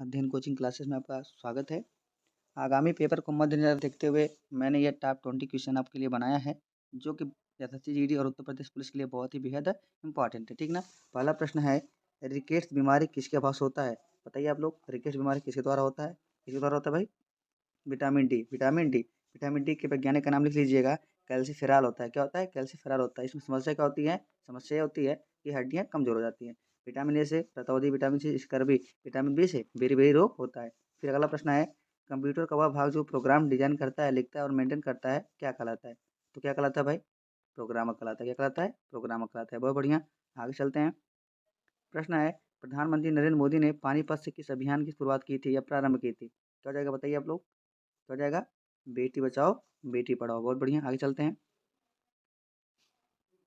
अध्ययन coaching classes में आपका स्वागत है। आगामी पेपर को मद्देनज़र देखते हुए मैंने ये टॉप 20 क्वेश्चन आपके लिए बनाया है, जो कि एसएससी जीडी और उत्तर प्रदेश पुलिस के लिए बहुत ही बेहद इंपॉर्टेंट है, ठीक ना। पहला प्रश्न है, रिकेट्स बीमारी किसके वजह से होता है? बताइए आप लोग, रिकेट्स बीमारी किसके द्वारा होता है? किसके द्वारा होता है भाई? Vitamin D. विटामिन डी के वैज्ञानिक का नाम लिख लीजिएगा, कैल्सीफेरॉल होता है। क्या होता है? कैल्सीफेरॉल होता है। इसमें समस्या क्या होती है? समस्या ये होती है कि हड्डियाँ कमज़ोर हो जाती हैं। विटामिन ए से रतौंधी, vitamin C scurvy, vitamin B से बेरी-बेरी रोग होता है। फिर अगला प्रश्न है, कंप्यूटर का वह भाग जो प्रोग्राम डिज़ाइन करता है, लिखता है और मेंटेन करता है, क्या कहलाता है? तो क्या कहलाता है भाई? प्रोग्रामर कहलाता है। क्या कहलाता है? प्रोग्रामर कहलाता है। बहुत बढ़िया, आगे चलते हैं। प्रश्न है, प्रधानमंत्री नरेंद्र मोदी ने पानीपत से किस अभियान की शुरुआत की थी या प्रारंभ की थी? क्या हो जाएगा बताइए आप लोग? क्या हो जाएगा? बेटी बचाओ बेटी पढ़ाओ। बहुत बढ़िया, आगे चलते हैं।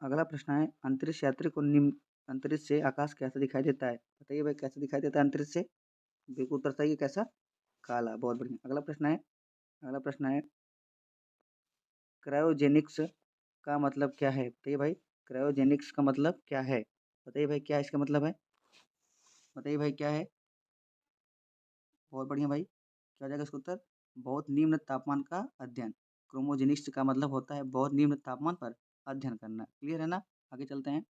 अगला प्रश्न है, अंतरिक्ष यात्री को निम्न अंतरिक्ष से आकाश कैसा दिखाई देता है? बताइए भाई, कैसा दिखाई देता है अंतरिक्ष से? बिल्कुल उत्तर सही है, कैसा? काला। बहुत बढ़िया, अगला प्रश्न है, क्रायोजेनिक्स का मतलब क्या है? बताइए भाई, क्रायोजेनिक्स का मतलब क्या है? बताइए भाई, क्या इसका मतलब है? बताइए भाई, क्या है? बहुत बढ़िया भाई, क्या हो जाएगा इसका उत्तर? बहुत निम्न तापमान का अध्ययन। क्रोमोजेनिक्स का मतलब होता है बहुत निम्न तापमान पर अध्ययन करना। क्लियर है ना? आगे चलते हैं।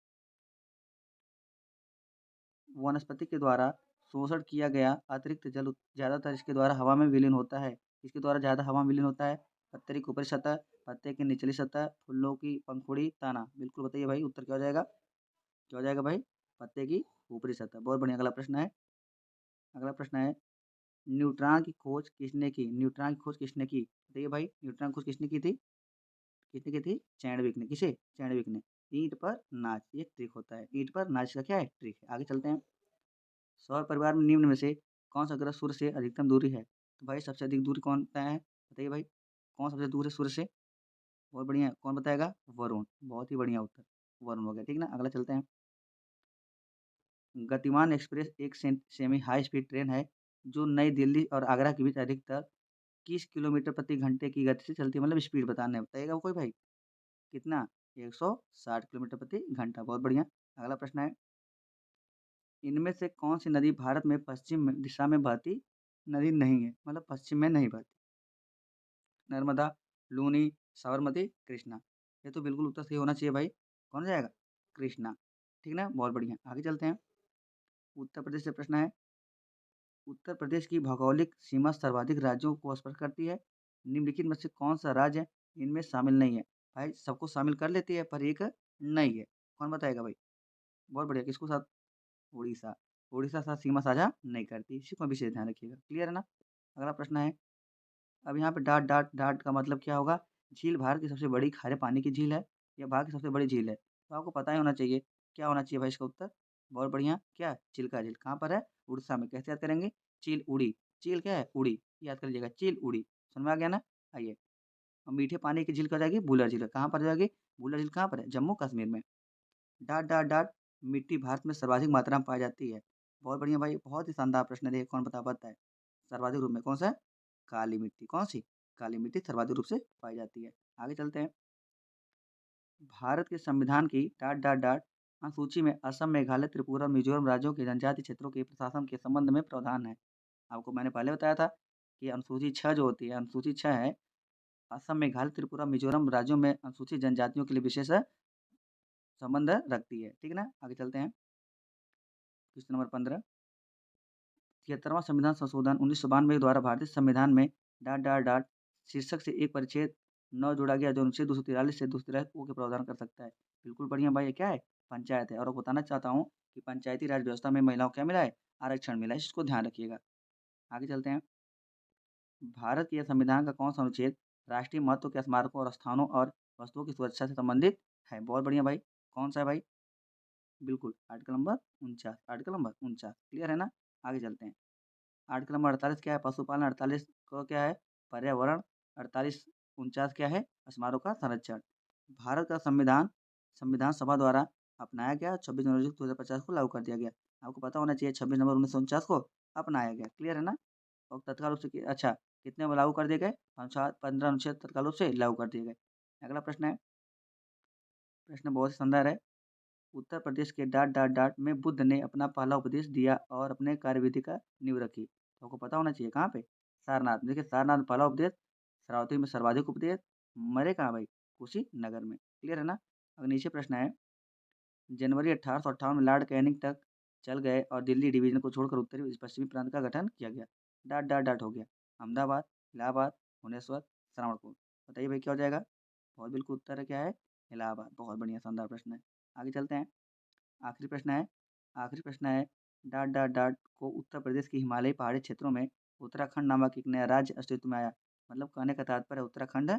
वनस्पति के द्वारा शोषण किया गया अतिरिक्त जल ज़्यादातर इसके द्वारा हवा में विलीन होता है। इसके द्वारा ज़्यादा हवा में विलीन होता है? पत्ते की ऊपरी सतह, पत्ते की निचली सतह, फूलों की पंखुड़ी, तना। बिल्कुल बताइए भाई, उत्तर क्या हो जाएगा? क्या हो जाएगा भाई? पत्ते की ऊपरी सतह। बहुत बढ़िया, अगला प्रश्न है, न्यूट्रॉन की खोज किसने की? न्यूट्रॉन की खोज किसने की? बताइए भाई, न्यूट्रॉन की खोज किसने की थी? किसने की थी? चैडविक ने। किसे? चैडविक ने। ईंट पर नाच, ये ट्रिक होता है। ईंट पर नाच का क्या है? ट्रिक है। आगे चलते हैं। सौर परिवार में निम्न में से कौन सा ग्रह सूर्य से अधिकतम दूरी है? तो भाई सबसे अधिक दूरी कौन तय है? बताइए भाई, कौन सबसे दूर है सूर्य से? बहुत बढ़िया, कौन बताएगा? वरुण। बहुत ही बढ़िया उत्तर, वरुण हो गया, ठीक ना। अगला चलते हैं। गतिमान एक्सप्रेस एक सेमी हाई स्पीड ट्रेन है जो नई दिल्ली और आगरा के बीच अधिकतर किस किलोमीटर प्रति घंटे की गति से चलती है? मतलब स्पीड बताना है, बताइएगा वो कोई भाई? कितना? 160 किलोमीटर प्रति घंटा। बहुत बढ़िया, अगला प्रश्न है, इनमें से कौन सी नदी भारत में पश्चिम दिशा में बहती नदी नहीं है? मतलब पश्चिम में नहीं बहती। नर्मदा, लूनी, साबरमती, कृष्णा। ये तो बिल्कुल उत्तर सही होना चाहिए भाई। कौन जाएगा? कृष्णा, ठीक ना। बहुत बढ़िया, आगे चलते हैं। उत्तर प्रदेश से प्रश्न है, उत्तर प्रदेश की भौगोलिक सीमा सर्वाधिक राज्यों को स्पर्श करती है। निम्नलिखित में से कौन सा राज्य इनमें शामिल नहीं है? भाई सबको शामिल कर लेती है पर एक नहीं है। कौन बताएगा भाई? बहुत बढ़िया, किसको साथ? उड़ीसा। उड़ीसा साथ सीमा साझा नहीं करती, इसी को विशेष ध्यान रखिएगा। क्लियर है ना? अगला प्रश्न है, अब यहाँ पे डॉट डॉट डॉट का मतलब क्या होगा? झील भारत की सबसे बड़ी खारे पानी की झील है या भारत की सबसे बड़ी झील है? तो आपको पता ही होना चाहिए। क्या होना चाहिए भाई इसका उत्तर? बहुत बढ़िया, क्या? चिल्का झील। कहाँ पर है? उड़ीसा में। कैसे याद करेंगे? चील उड़ी। चील क्या है? उड़ी। याद कर लीजिएगा, चील उड़ी। समझ में आ गया ना? आइए, और मीठे पानी की झील कहाँ जाएगी? बुलर झील। कहाँ पर जाएगी? बुलर झील कहाँ पर है? जम्मू कश्मीर में। डॉट डॉट डॉट मिट्टी भारत में सर्वाधिक मात्रा में पाई जाती है। बहुत बढ़िया भाई, बहुत ही शानदार प्रश्न है। देखिए कौन बता पाता है? सर्वाधिक रूप में कौन सा है? काली मिट्टी। कौन सी? काली मिट्टी सर्वाधिक रूप से पाई जाती है। आगे चलते हैं। भारत के संविधान की डॉट डॉट डॉट अनुसूची में असम, मेघालय, त्रिपुरा, मिजोरम राज्यों के जनजातीय क्षेत्रों के प्रशासन के संबंध में प्रावधान है। आपको मैंने पहले बताया था कि अनुसूची 6 जो होती है, अनुसूची 6 है, असम, मेघालय, त्रिपुरा, मिजोरम राज्यों में अनुसूचित जनजातियों के लिए विशेष संबंध रखती है, ठीक ना। आगे चलते हैं। क्वेश्चन नंबर 15, 73वां संविधान संशोधन 1992 द्वारा भारतीय संविधान में डॉट डॉट डॉट शीर्षक से एक परिच्छेद 9 जोड़ा गया जो अनुच्छेद 243 से 243 ओ के प्रावधान कर सकता है। बिल्कुल बढ़िया भाई, ये क्या है? पंचायत है। और आपको बताना चाहता हूँ कि पंचायती राज व्यवस्था में महिलाओं को क्या मिला है? आरक्षण मिला है, इसको ध्यान रखिएगा। आगे चलते हैं। भारत के संविधान का कौन सा अनुच्छेद राष्ट्रीय महत्व के स्मारकों और स्थानों और वस्तुओं की सुरक्षा से संबंधित है? बहुत बढ़िया भाई, कौन सा है भाई? बिल्कुल article number 49। Article number 49, clear है ना? आगे चलते हैं। आर्टिकल नंबर 48 क्या है? पशुपालन। 48 को क्या है? पर्यावरण। 48 49 क्या है? स्मारकों का संरक्षण। भारत का संविधान संविधान सभा द्वारा अपनाया गया 26 जनवरी 2050 को लागू कर दिया गया। आपको पता होना चाहिए 26 नवंबर 1949 को अपनाया गया। क्लियर है ना? और तत्काल रूप से अच्छा, कितने में लागू कर दिए गए? 15 अनुच्छेद तत्काल रूप से लागू कर दिए गए। अगला प्रश्न है, प्रश्न बहुत ही शानदार है। उत्तर प्रदेश के डॉट डॉट डॉट में बुद्ध ने अपना पहला उपदेश दिया और अपने कार्यविधि का नींव रखी। तो आपको पता होना चाहिए कहाँ पे? सारनाथ। देखिए सारनाथ में पहला उपदेश, श्रावस्ती में सर्वाधिक उपदेश, मरे कहाँ भाई? कुशीनगर में। क्लियर है ना? अब नीचे प्रश्न है, जनवरी 1858 में लॉर्ड कैनिंग तक चल गए और दिल्ली डिवीजन को छोड़कर उत्तरी पश्चिमी प्रांत का गठन किया गया। डॉट डॉट डॉट हो गया। अहमदाबाद, इलाहाबाद, भुवनेश्वर, श्रावणपुर। बताइए भाई क्या हो जाएगा? बहुत बिल्कुल उत्तर है क्या है? इलाहाबाद। बहुत बढ़िया शानदार प्रश्न है। आगे चलते हैं। आखिरी प्रश्न है आखिरी प्रश्न है, डॉट डॉट डॉट को उत्तर प्रदेश के हिमालयी पहाड़ी क्षेत्रों में उत्तराखंड नामक एक नया राज्य अस्तित्व में आया। मतलब कहने का तात्पर्य उत्तराखंड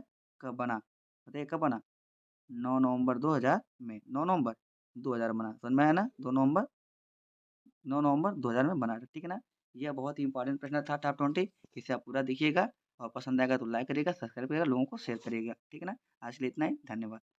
कब बना? बताइए कब बना? 9 नवंबर 2000 में। 9 नवंबर 2000 में बना। समझ में आया ना? 2 नवंबर 2000 में बना था। ठीक है ना? यह बहुत ही इंपॉर्टेंट प्रश्न था टॉप 20। इसे आप पूरा देखिएगा और पसंद आएगा तो लाइक करिएगा, सब्सक्राइब करिएगा, लोगों को शेयर करिएगा। ठीक है ना? आज के लिए इतना ही। धन्यवाद।